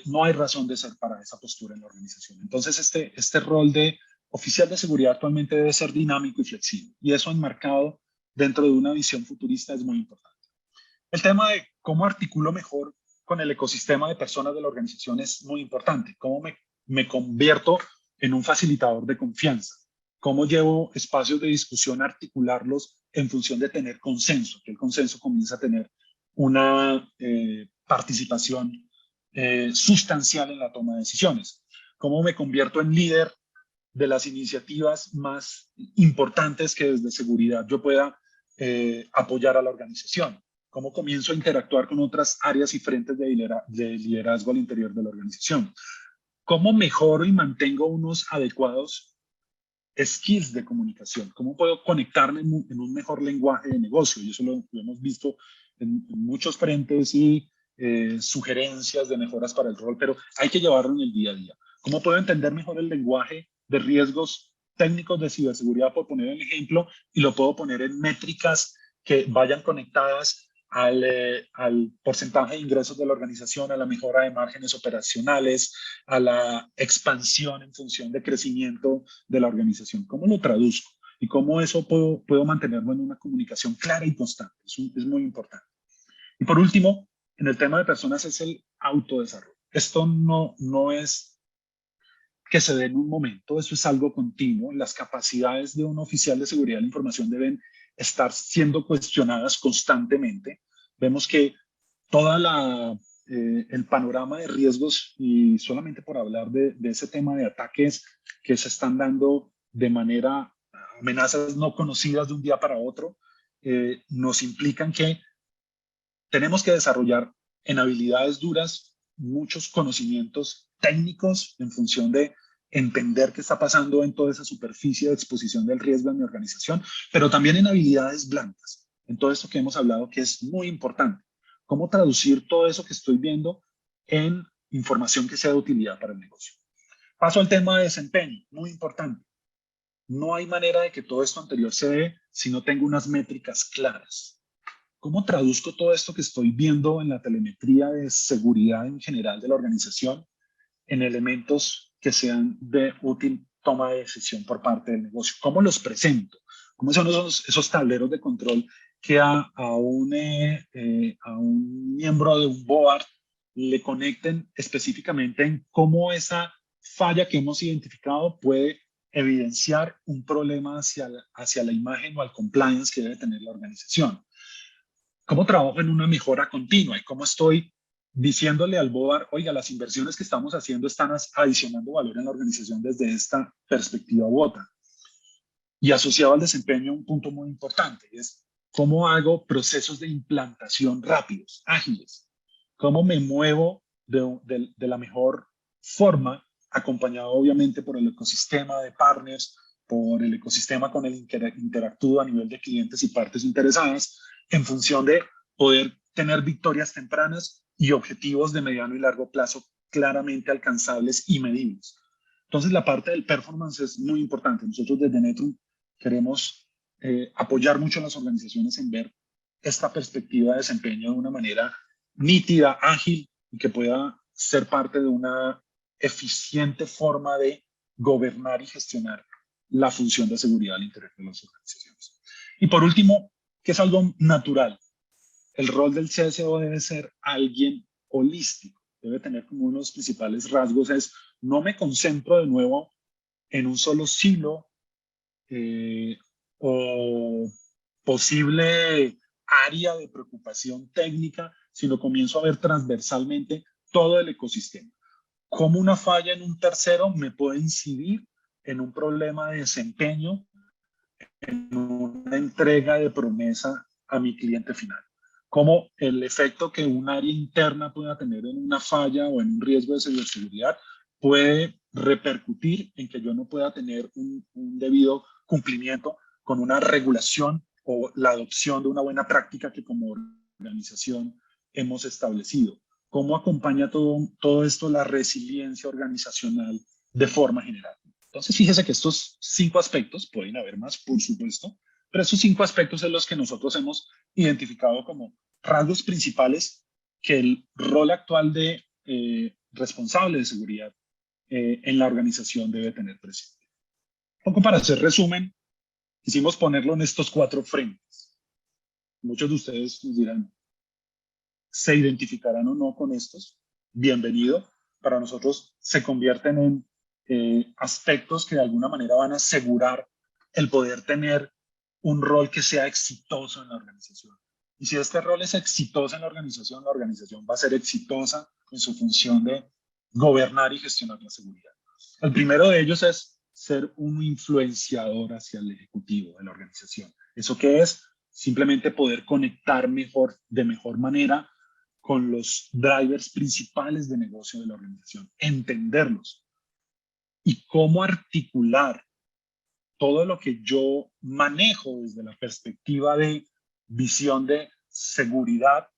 No hay razón de ser para esa postura en la organización. Entonces, este rol de oficial de seguridad actualmente debe ser dinámico y flexible. Y eso enmarcado dentro de una visión futurista es muy importante. El tema de cómo articulo mejor con el ecosistema de personas de la organización es muy importante. Cómo me convierto en un facilitador de confianza. Cómo llevo espacios de discusión a articularlos en función de tener consenso, que el consenso comienza a tener una participación sustancial en la toma de decisiones. Cómo me convierto en líder de las iniciativas más importantes que desde seguridad yo pueda apoyar a la organización. Cómo comienzo a interactuar con otras áreas y frentes de liderazgo al interior de la organización. Cómo mejoro y mantengo unos adecuados skills de comunicación. Cómo puedo conectarme en un mejor lenguaje de negocio. Y eso lo hemos visto en muchos frentes y sugerencias de mejoras para el rol, pero hay que llevarlo en el día a día. ¿Cómo puedo entender mejor el lenguaje de riesgos técnicos de ciberseguridad, por poner el ejemplo, y lo puedo poner en métricas que vayan conectadas al porcentaje de ingresos de la organización, a la mejora de márgenes operacionales, a la expansión en función de crecimiento de la organización? ¿Cómo lo traduzco? Y cómo eso puedo mantenerlo en una comunicación clara y constante. Es muy importante. Y por último, en el tema de personas es el autodesarrollo. Esto no es que se dé en un momento, eso es algo continuo. Las capacidades de un oficial de seguridad de la información deben estar siendo cuestionadas constantemente. Vemos que toda el panorama de riesgos, y solamente por hablar de ese tema de ataques que se están dando de manera, amenazas no conocidas de un día para otro, nos implican que tenemos que desarrollar en habilidades duras muchos conocimientos técnicos en función de entender qué está pasando en toda esa superficie de exposición del riesgo en mi organización, pero también en habilidades blancas, en todo esto que hemos hablado que es muy importante. ¿Cómo traducir todo eso que estoy viendo en información que sea de utilidad para el negocio? Paso al tema de desempeño, muy importante. No hay manera de que todo esto anterior se dé si no tengo unas métricas claras. ¿Cómo traduzco todo esto que estoy viendo en la telemetría de seguridad en general de la organización en elementos que sean de útil toma de decisión por parte del negocio? ¿Cómo los presento? ¿Cómo son esos tableros de control que a un miembro de un board le conecten específicamente en cómo esa falla que hemos identificado puede evidenciar un problema hacia la imagen o al compliance que debe tener la organización? ¿Cómo trabajo en una mejora continua y cómo estoy diciéndole al board, oiga, las inversiones que estamos haciendo están adicionando valor en la organización desde esta perspectiva u otra. Y asociado al desempeño, un punto muy importante es cómo hago procesos de implantación rápidos, ágiles, cómo me muevo de la mejor forma, acompañado obviamente por el ecosistema de partners, por el ecosistema con el que interactúo a nivel de clientes y partes interesadas, en función de poder tener victorias tempranas y objetivos de mediano y largo plazo claramente alcanzables y medibles. Entonces, la parte del performance es muy importante. Nosotros desde Netrum queremos apoyar mucho a las organizaciones en ver esta perspectiva de desempeño de una manera nítida, ágil y que pueda ser parte de una eficiente forma de gobernar y gestionar la función de seguridad al interior de las organizaciones. Y por último, que es algo natural, el rol del CSO debe ser alguien holístico, debe tener como uno de los principales rasgos es no me concentro de nuevo en un solo silo o posible área de preocupación técnica, sino comienzo a ver transversalmente todo el ecosistema. Cómo una falla en un tercero me puede incidir en un problema de desempeño, en una entrega de promesa a mi cliente final. Cómo el efecto que un área interna pueda tener en una falla o en un riesgo de ciberseguridad puede repercutir en que yo no pueda tener un debido cumplimiento con una regulación o la adopción de una buena práctica que como organización hemos establecido. ¿Cómo acompaña todo esto la resiliencia organizacional de forma general? Entonces, fíjese que estos 5 aspectos, pueden haber más, por supuesto, pero estos 5 aspectos son los que nosotros hemos identificado como rasgos principales que el rol actual de responsable de seguridad en la organización debe tener presente. Un poco para hacer resumen, quisimos ponerlo en estos 4 frentes. Muchos de ustedes nos dirán, ¿se identificarán o no con estos? Bienvenido. Para nosotros se convierten en aspectos que de alguna manera van a asegurar el poder tener un rol que sea exitoso en la organización. Y si este rol es exitoso en la organización va a ser exitosa en su función de gobernar y gestionar la seguridad. El primero de ellos es ser un influenciador hacia el ejecutivo de la organización. ¿Eso qué es? Simplemente poder conectar de mejor manera con los drivers principales de negocio de la organización, entenderlos y cómo articular todo lo que yo manejo desde la perspectiva de visión de seguridad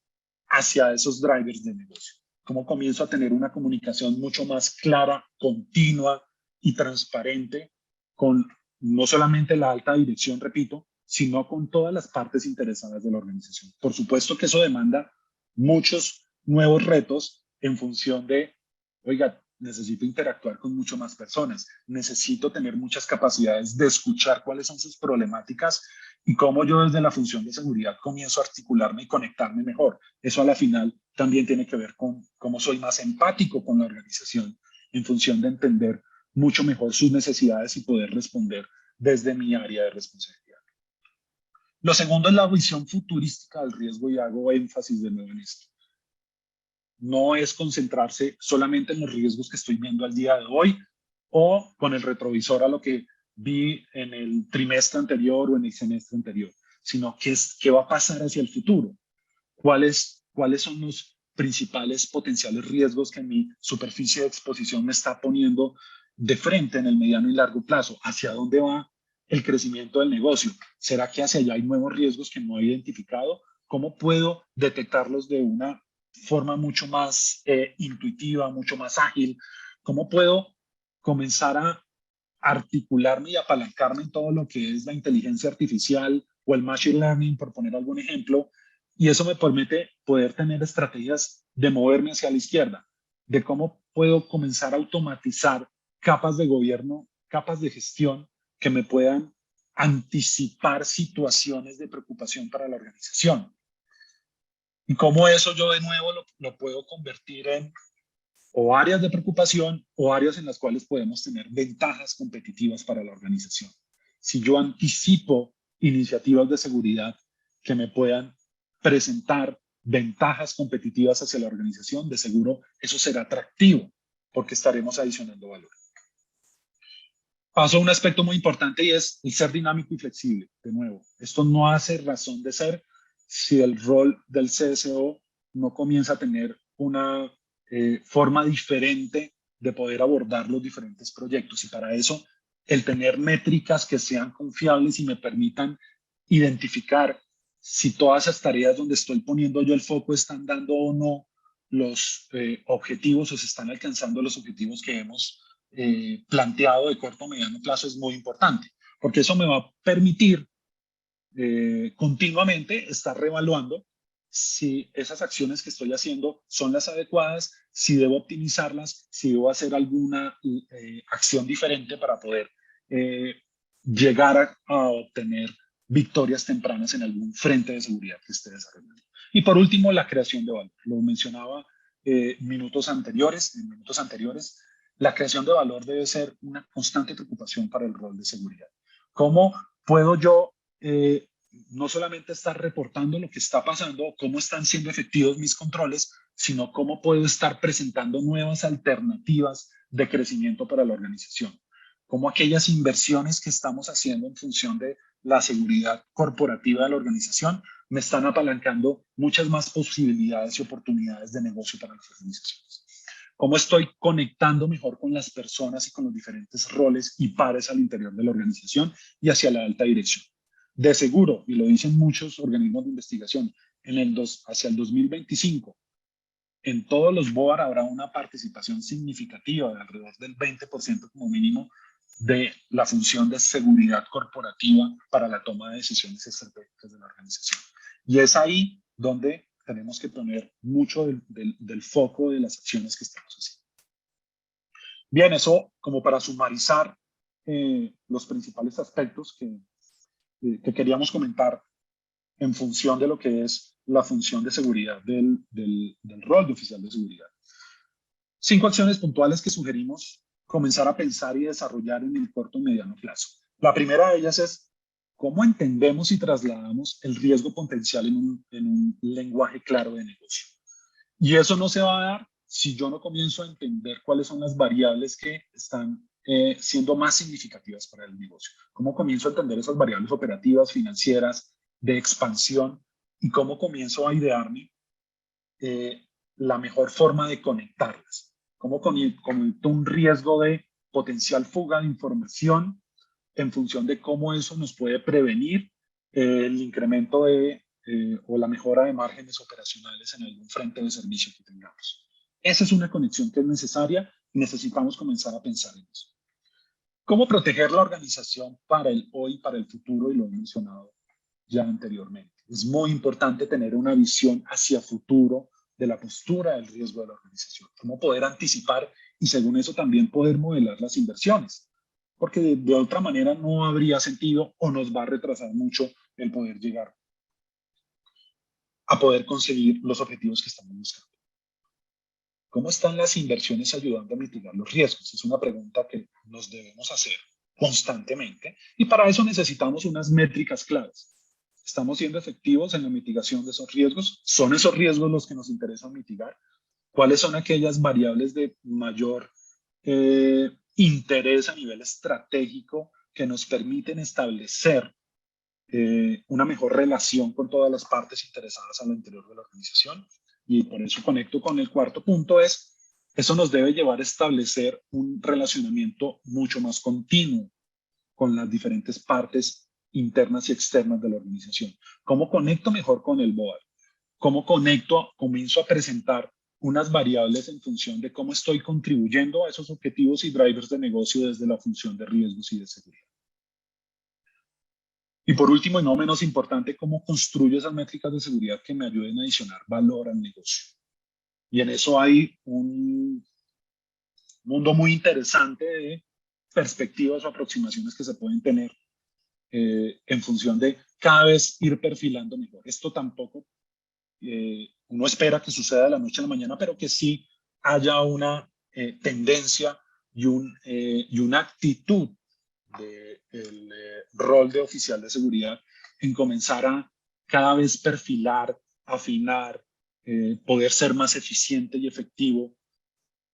hacia esos drivers de negocio. Cómo comienzo a tener una comunicación mucho más clara, continua y transparente con no solamente la alta dirección, repito, sino con todas las partes interesadas de la organización. Por supuesto que eso demanda muchos nuevos retos en función de, oiga, necesito interactuar con mucho más personas, necesito tener muchas capacidades de escuchar cuáles son sus problemáticas y cómo yo desde la función de seguridad comienzo a articularme y conectarme mejor. Eso a la final también tiene que ver con cómo soy más empático con la organización en función de entender mucho mejor sus necesidades y poder responder desde mi área de responsabilidad. Lo segundo es la visión futurística del riesgo y hago énfasis de nuevo en esto. No es concentrarse solamente en los riesgos que estoy viendo al día de hoy o con el retrovisor a lo que vi en el trimestre anterior o en el semestre anterior, sino qué va a pasar hacia el futuro. ¿Cuáles son los principales potenciales riesgos que mi superficie de exposición me está poniendo de frente en el mediano y largo plazo? ¿Hacia dónde va el crecimiento del negocio? ¿Será que hacia allá hay nuevos riesgos que no he identificado? ¿Cómo puedo detectarlos de una forma mucho más intuitiva, mucho más ágil? ¿Cómo puedo comenzar a articularme y apalancarme en todo lo que es la inteligencia artificial o el machine learning, por poner algún ejemplo? Y eso me permite poder tener estrategias de moverme hacia la izquierda, de cómo puedo comenzar a automatizar capas de gobierno, capas de gestión que me puedan anticipar situaciones de preocupación para la organización. Y cómo eso yo de nuevo lo puedo convertir en o áreas de preocupación o áreas en las cuales podemos tener ventajas competitivas para la organización. Si yo anticipo iniciativas de seguridad que me puedan presentar ventajas competitivas hacia la organización, de seguro eso será atractivo porque estaremos adicionando valor. Paso a un aspecto muy importante y es el ser dinámico y flexible. De nuevo, esto no hace razón de ser si el rol del CSO no comienza a tener una forma diferente de poder abordar los diferentes proyectos. Y para eso, el tener métricas que sean confiables y me permitan identificar si todas esas tareas donde estoy poniendo yo el foco están dando o no los objetivos o se están alcanzando los objetivos que hemos planteado de corto o mediano plazo es muy importante, porque eso me va a permitir continuamente estar reevaluando si esas acciones que estoy haciendo son las adecuadas, si debo optimizarlas, si debo hacer alguna acción diferente para poder llegar a obtener victorias tempranas en algún frente de seguridad que esté desarrollando. Y por último, la creación de valor. Lo mencionaba en minutos anteriores, la creación de valor debe ser una constante preocupación para el rol de seguridad. ¿Cómo puedo yo no solamente estar reportando lo que está pasando, cómo están siendo efectivos mis controles, sino cómo puedo estar presentando nuevas alternativas de crecimiento para la organización? Cómo aquellas inversiones que estamos haciendo en función de la seguridad corporativa de la organización me están apalancando muchas más posibilidades y oportunidades de negocio para las organizaciones. Cómo estoy conectando mejor con las personas y con los diferentes roles y pares al interior de la organización y hacia la alta dirección. De seguro, y lo dicen muchos organismos de investigación, hacia el 2025, en todos los BOAR habrá una participación significativa de alrededor del 20% como mínimo de la función de seguridad corporativa para la toma de decisiones estratégicas de la organización. Y es ahí donde tenemos que poner mucho del foco de las acciones que estamos haciendo. Bien, eso como para sumarizar los principales aspectos que queríamos comentar en función de lo que es la función de seguridad del rol de oficial de seguridad. 5 acciones puntuales que sugerimos comenzar a pensar y desarrollar en el corto y mediano plazo. La primera de ellas es cómo entendemos y trasladamos el riesgo potencial en un lenguaje claro de negocio. Y eso no se va a dar si yo no comienzo a entender cuáles son las variables que están siendo más significativas para el negocio. Cómo comienzo a entender esas variables operativas, financieras, de expansión y cómo comienzo a idearme la mejor forma de conectarlas. Cómo conecto un riesgo de potencial fuga de información en función de cómo eso nos puede prevenir el incremento o la mejora de márgenes operacionales en algún frente de servicio que tengamos. Esa es una conexión que es necesaria y necesitamos comenzar a pensar en eso. ¿Cómo proteger la organización para el hoy, para el futuro? Y lo he mencionado ya anteriormente. Es muy importante tener una visión hacia futuro de la postura del riesgo de la organización. Cómo poder anticipar y según eso también poder modelar las inversiones. Porque de otra manera no habría sentido o nos va a retrasar mucho el poder llegar a poder conseguir los objetivos que estamos buscando. ¿Cómo están las inversiones ayudando a mitigar los riesgos? Es una pregunta que nos debemos hacer constantemente y para eso necesitamos unas métricas claras. ¿Estamos siendo efectivos en la mitigación de esos riesgos? ¿Son esos riesgos los que nos interesan mitigar? ¿Cuáles son aquellas variables de mayor interés a nivel estratégico que nos permiten establecer una mejor relación con todas las partes interesadas al interior de la organización? Y por eso conecto con el cuarto punto, eso nos debe llevar a establecer un relacionamiento mucho más continuo con las diferentes partes internas y externas de la organización. ¿Cómo conecto mejor con el BOAR? ¿Cómo comienzo a presentar unas variables en función de cómo estoy contribuyendo a esos objetivos y drivers de negocio desde la función de riesgos y de seguridad? Y por último, y no menos importante, cómo construyo esas métricas de seguridad que me ayuden a adicionar valor al negocio. Y en eso hay un mundo muy interesante de perspectivas o aproximaciones que se pueden tener en función de cada vez ir perfilando mejor. Esto tampoco uno espera que suceda de la noche a la mañana, pero que sí haya una tendencia y una actitud del rol de oficial de seguridad en comenzar a cada vez perfilar, afinar poder ser más eficiente y efectivo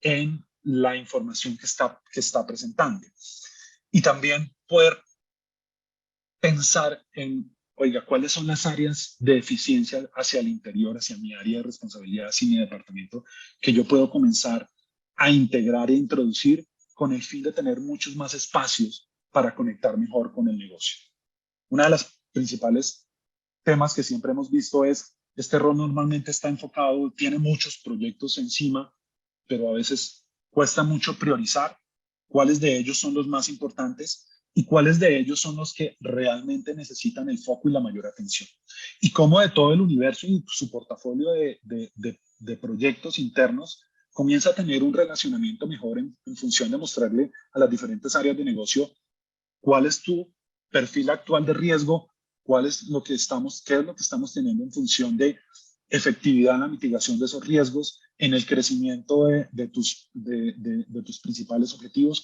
en la información que está presentando. Y también poder pensar en, oiga, ¿cuáles son las áreas de eficiencia hacia el interior, hacia mi área de responsabilidad, hacia mi departamento, que yo puedo comenzar a integrar e introducir con el fin de tener muchos más espacios para conectar mejor con el negocio? Una de las principales temas que siempre hemos visto es, este rol normalmente está enfocado, tiene muchos proyectos encima, pero a veces cuesta mucho priorizar cuáles de ellos son los más importantes y cuáles de ellos son los que realmente necesitan el foco y la mayor atención. Y cómo de todo el universo y su portafolio de proyectos internos comienza a tener un relacionamiento mejor en función de mostrarle a las diferentes áreas de negocio cuál es tu perfil actual de riesgo, qué es lo que estamos teniendo en función de efectividad en la mitigación de esos riesgos, en el crecimiento de tus principales objetivos,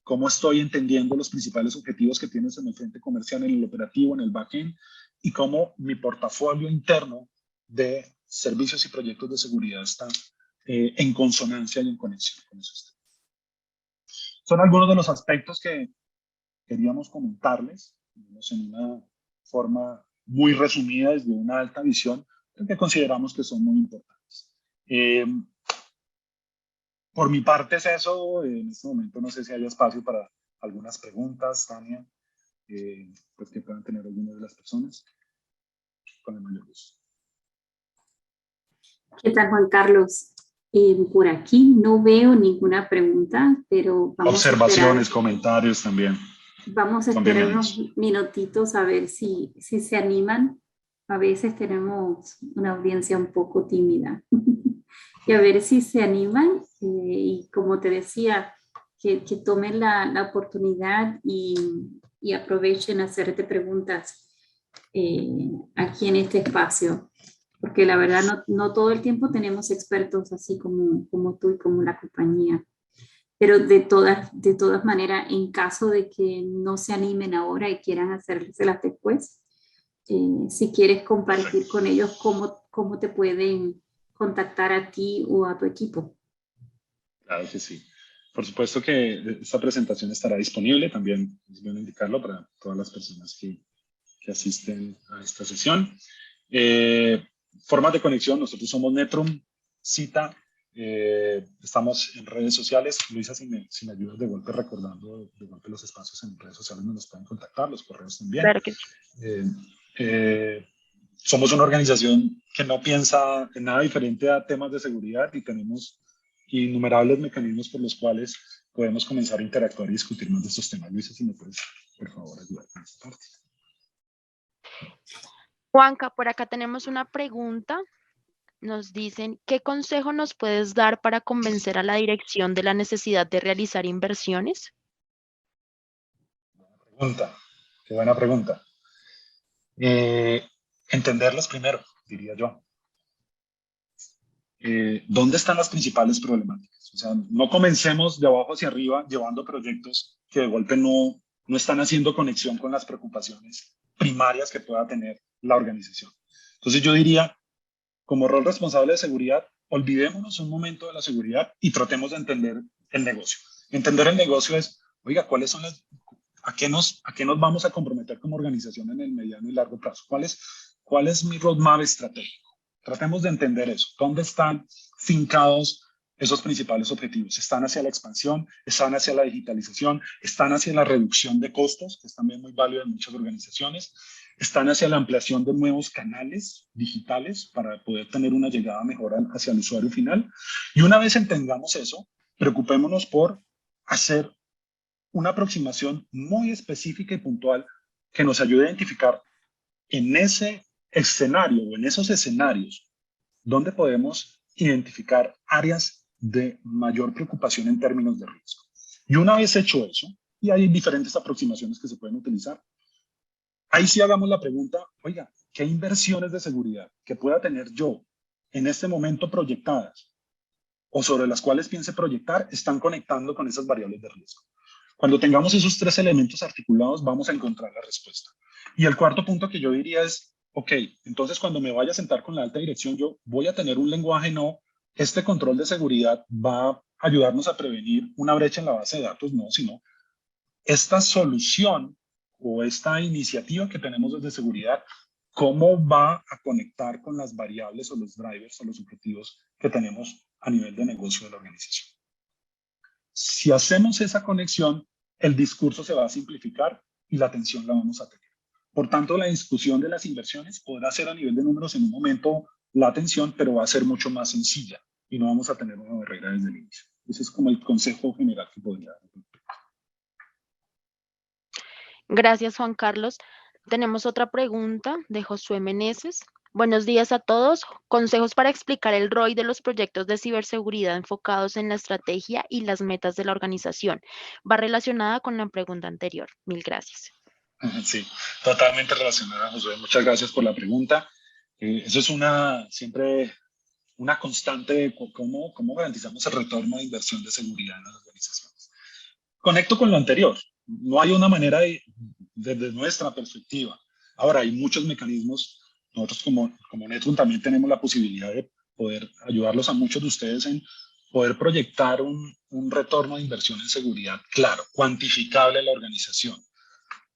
cómo estoy entendiendo los principales objetivos que tienes en el frente comercial, en el operativo, en el backend, y cómo mi portafolio interno de servicios y proyectos de seguridad está en consonancia y en conexión con esos temas. Son algunos de los aspectos que queríamos comentarles en una forma muy resumida desde una alta visión, que consideramos que son muy importantes. Por mi parte es eso. En este momento no sé si hay espacio para algunas preguntas, Tania, pues que puedan tener algunas de las personas. Con el mayor gusto. ¿Qué tal, Juan Carlos? Por aquí no veo ninguna pregunta, pero vamos observaciones, a esperar, comentarios también. Vamos a esperar unos minutitos a ver si se animan. A veces tenemos una audiencia un poco tímida. Y a ver si se animan. Y como te decía, que tomen la oportunidad y aprovechen a hacerte preguntas aquí en este espacio. Porque la verdad no todo el tiempo tenemos expertos así como tú y como la compañía. Pero de todas maneras, en caso de que no se animen ahora y quieran hacérselas después, si quieres compartir con ellos cómo te pueden contactar a ti o a tu equipo. Claro que sí. Por supuesto que esta presentación estará disponible, también es bueno indicarlo para todas las personas que asisten a esta sesión. Formas de conexión, nosotros somos Netrum, Cita, estamos en redes sociales. Luisa, si me ayudas de golpe recordando de golpe los espacios en redes sociales, nos pueden contactar, los correos también. Claro que sí. Somos una organización que no piensa en nada diferente a temas de seguridad y tenemos innumerables mecanismos por los cuales podemos comenzar a interactuar y discutir más de estos temas. Luisa, si me puedes, por favor, ayudar con esta parte. Juanca, por acá tenemos una pregunta. Nos dicen, ¿qué consejo nos puedes dar para convencer a la dirección de la necesidad de realizar inversiones? Qué buena pregunta. Entenderlos primero, diría yo. ¿Dónde están las principales problemáticas? O sea, no comencemos de abajo hacia arriba llevando proyectos que de golpe no están haciendo conexión con las preocupaciones primarias que pueda tener la organización. Entonces yo diría, como rol responsable de seguridad, olvidémonos un momento de la seguridad y tratemos de entender el negocio. Entender el negocio es, oiga, ¿cuáles son a qué nos vamos a comprometer como organización en el mediano y largo plazo? ¿Cuál es mi roadmap estratégico? Tratemos de entender eso. ¿Dónde están fincados esos principales objetivos? ¿Están hacia la expansión? ¿Están hacia la digitalización? ¿Están hacia la reducción de costos, que es también muy válido en muchas organizaciones? ¿Están hacia la ampliación de nuevos canales digitales para poder tener una llegada mejor hacia el usuario final? Y una vez entendamos eso, preocupémonos por hacer una aproximación muy específica y puntual que nos ayude a identificar en ese escenario o en esos escenarios donde podemos identificar áreas de mayor preocupación en términos de riesgo. Y una vez hecho eso, y hay diferentes aproximaciones que se pueden utilizar, ahí sí hagamos la pregunta, oiga, ¿qué inversiones de seguridad que pueda tener yo en este momento proyectadas o sobre las cuales piense proyectar están conectando con esas variables de riesgo? Cuando tengamos esos tres elementos articulados, vamos a encontrar la respuesta. Y el cuarto punto que yo diría es, ok, entonces cuando me vaya a sentar con la alta dirección, yo voy a tener un lenguaje no, este control de seguridad va a ayudarnos a prevenir una brecha en la base de datos, no, sino esta solución o esta iniciativa que tenemos desde seguridad, ¿cómo va a conectar con las variables o los drivers o los objetivos que tenemos a nivel de negocio de la organización? Si hacemos esa conexión, el discurso se va a simplificar y la atención la vamos a tener. Por tanto, la discusión de las inversiones podrá ser a nivel de números en un momento la atención, pero va a ser mucho más sencilla y no vamos a tener una barrera desde el inicio. Ese es como el consejo general que podría dar. Gracias, Juan Carlos. Tenemos otra pregunta de Josué Meneses. Buenos días a todos. Consejos para explicar el ROI de los proyectos de ciberseguridad enfocados en la estrategia y las metas de la organización. Va relacionada con la pregunta anterior. Mil gracias. Sí, totalmente relacionada, Josué. Muchas gracias por la pregunta. Eso es siempre una constante de cómo garantizamos el retorno de inversión de seguridad en las organizaciones. Conecto con lo anterior. No hay una manera desde nuestra perspectiva. Ahora, hay muchos mecanismos. Nosotros como Netrum también tenemos la posibilidad de poder ayudarlos a muchos de ustedes en poder proyectar un retorno de inversión en seguridad claro, cuantificable a la organización,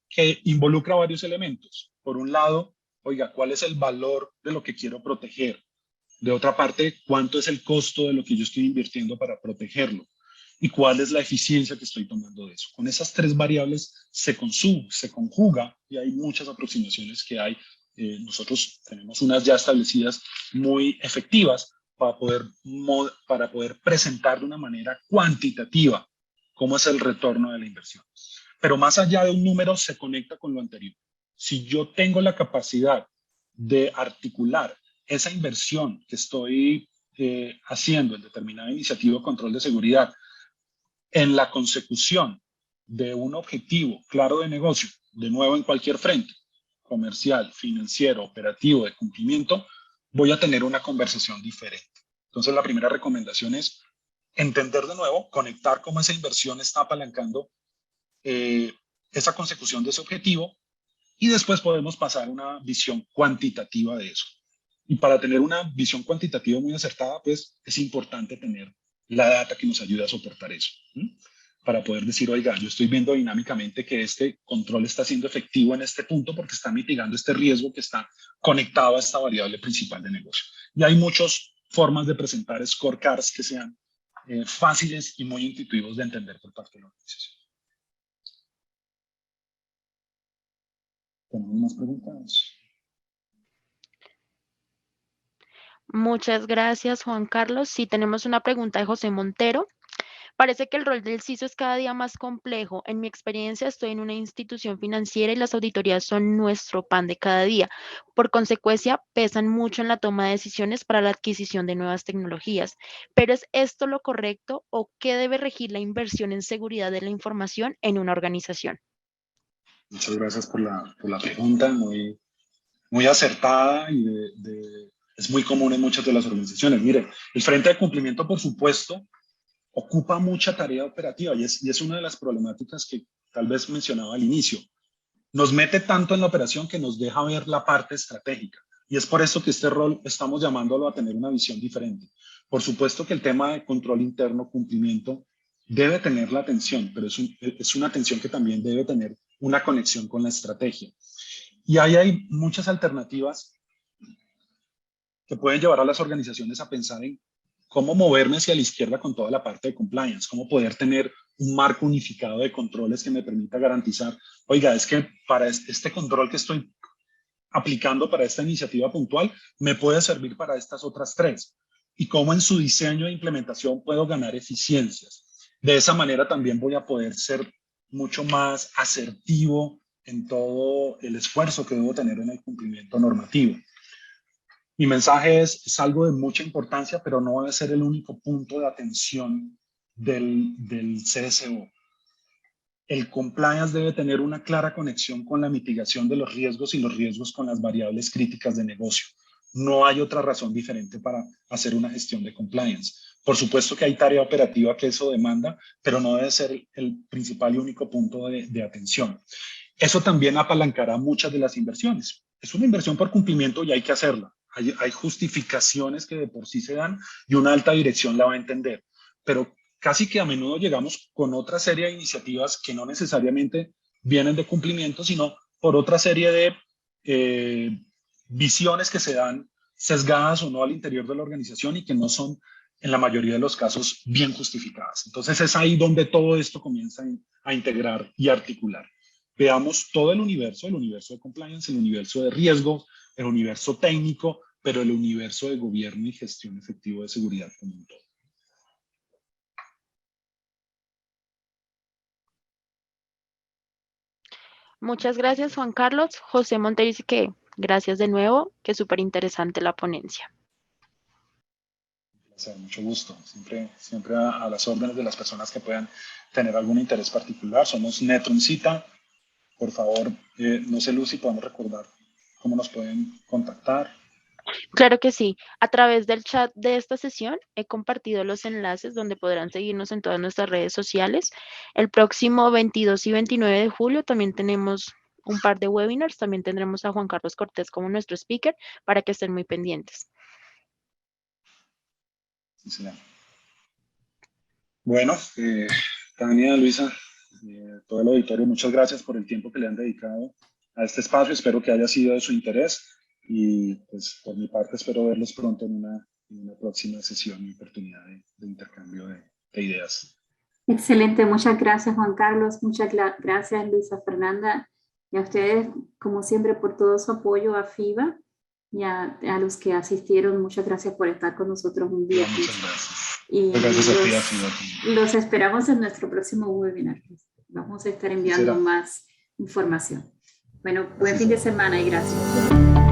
que involucra varios elementos. Por un lado, oiga, ¿cuál es el valor de lo que quiero proteger? De otra parte, ¿cuánto es el costo de lo que yo estoy invirtiendo para protegerlo? ¿Y cuál es la eficiencia que estoy tomando de eso? Con esas tres variables se conjuga, y hay muchas aproximaciones que hay. Nosotros tenemos unas ya establecidas muy efectivas para poder presentar de una manera cuantitativa cómo es el retorno de la inversión. Pero más allá de un número, se conecta con lo anterior. Si yo tengo la capacidad de articular esa inversión que estoy haciendo en determinada iniciativa de control de seguridad en la consecución de un objetivo claro de negocio, de nuevo en cualquier frente, comercial, financiero, operativo, de cumplimiento, voy a tener una conversación diferente. Entonces, la primera recomendación es entender de nuevo, conectar cómo esa inversión está apalancando esa consecución de ese objetivo, y después podemos pasar a una visión cuantitativa de eso. Y para tener una visión cuantitativa muy acertada, pues es importante tener la data que nos ayude a soportar eso. Para poder decir, oiga, yo estoy viendo dinámicamente que este control está siendo efectivo en este punto porque está mitigando este riesgo que está conectado a esta variable principal de negocio. Y hay muchas formas de presentar scorecards que sean fáciles y muy intuitivos de entender por parte de la organización. ¿Tenemos más preguntas? Muchas gracias, Juan Carlos. Sí, tenemos una pregunta de José Montero. Parece que el rol del CISO es cada día más complejo. En mi experiencia, estoy en una institución financiera y las auditorías son nuestro pan de cada día. Por consecuencia, pesan mucho en la toma de decisiones para la adquisición de nuevas tecnologías. ¿Pero es esto lo correcto o qué debe regir la inversión en seguridad de la información en una organización? Muchas gracias por la pregunta, muy acertada y es muy común en muchas de las organizaciones. Mire, el frente de cumplimiento, por supuesto, ocupa mucha tarea operativa y es una de las problemáticas que tal vez mencionaba al inicio. Nos mete tanto en la operación que nos deja ver la parte estratégica. Y es por eso que este rol estamos llamándolo a tener una visión diferente. Por supuesto que el tema de control interno, cumplimiento, debe tener la atención, pero es una atención que también debe tener una conexión con la estrategia. Y ahí hay muchas alternativas que pueden llevar a las organizaciones a pensar en cómo moverme hacia la izquierda con toda la parte de compliance, cómo poder tener un marco unificado de controles que me permita garantizar, oiga, es que para este control que estoy aplicando para esta iniciativa puntual, me puede servir para estas otras tres. Y cómo en su diseño e implementación puedo ganar eficiencias. De esa manera también voy a poder ser mucho más asertivo en todo el esfuerzo que debo tener en el cumplimiento normativo. Mi mensaje es algo de mucha importancia, pero no debe ser el único punto de atención del CSO. El compliance debe tener una clara conexión con la mitigación de los riesgos y los riesgos con las variables críticas de negocio. No hay otra razón diferente para hacer una gestión de compliance. Por supuesto que hay tarea operativa que eso demanda, pero no debe ser el principal y único punto de atención. Eso también apalancará muchas de las inversiones. es una inversión por cumplimiento y hay que hacerla. Hay justificaciones que de por sí se dan y una alta dirección la va a entender. Pero casi que a menudo llegamos con otra serie de iniciativas que no necesariamente vienen de cumplimiento, sino por otra serie de visiones que se dan sesgadas o no al interior de la organización y que no son, en la mayoría de los casos, bien justificadas. Entonces es ahí donde todo esto comienza a integrar y articular. Veamos todo el universo de compliance, el universo de riesgo, el universo técnico, pero el universo de gobierno y gestión efectivo de seguridad como un todo. Muchas gracias, Juan Carlos. José Montero dice que gracias de nuevo, que súper interesante la ponencia. Mucho gusto. Siempre a las órdenes de las personas que puedan tener algún interés particular. Somos Netroncita. Por favor, no sé, Lucy, podemos recordar cómo nos pueden contactar. Claro que sí. A través del chat de esta sesión he compartido los enlaces donde podrán seguirnos en todas nuestras redes sociales. El próximo 22 y 29 de julio también tenemos un par de webinars. También tendremos a Juan Carlos Cortés como nuestro speaker para que estén muy pendientes. Sí, bueno, Tania, Luisa, todo el auditorio, muchas gracias por el tiempo que le han dedicado a este espacio. Espero que haya sido de su interés y pues por mi parte espero verlos pronto en una próxima sesión y oportunidad de intercambio de ideas. Excelente, muchas gracias Juan Carlos, muchas gracias Luisa Fernanda y a ustedes como siempre por todo su apoyo a FIBA y a los que asistieron, muchas gracias por estar con nosotros un día. Muchas gracias. Y gracias a ti, a FIBA. Los esperamos en nuestro próximo webinar. Vamos a estar enviando más información. Bueno, buen fin de semana y gracias.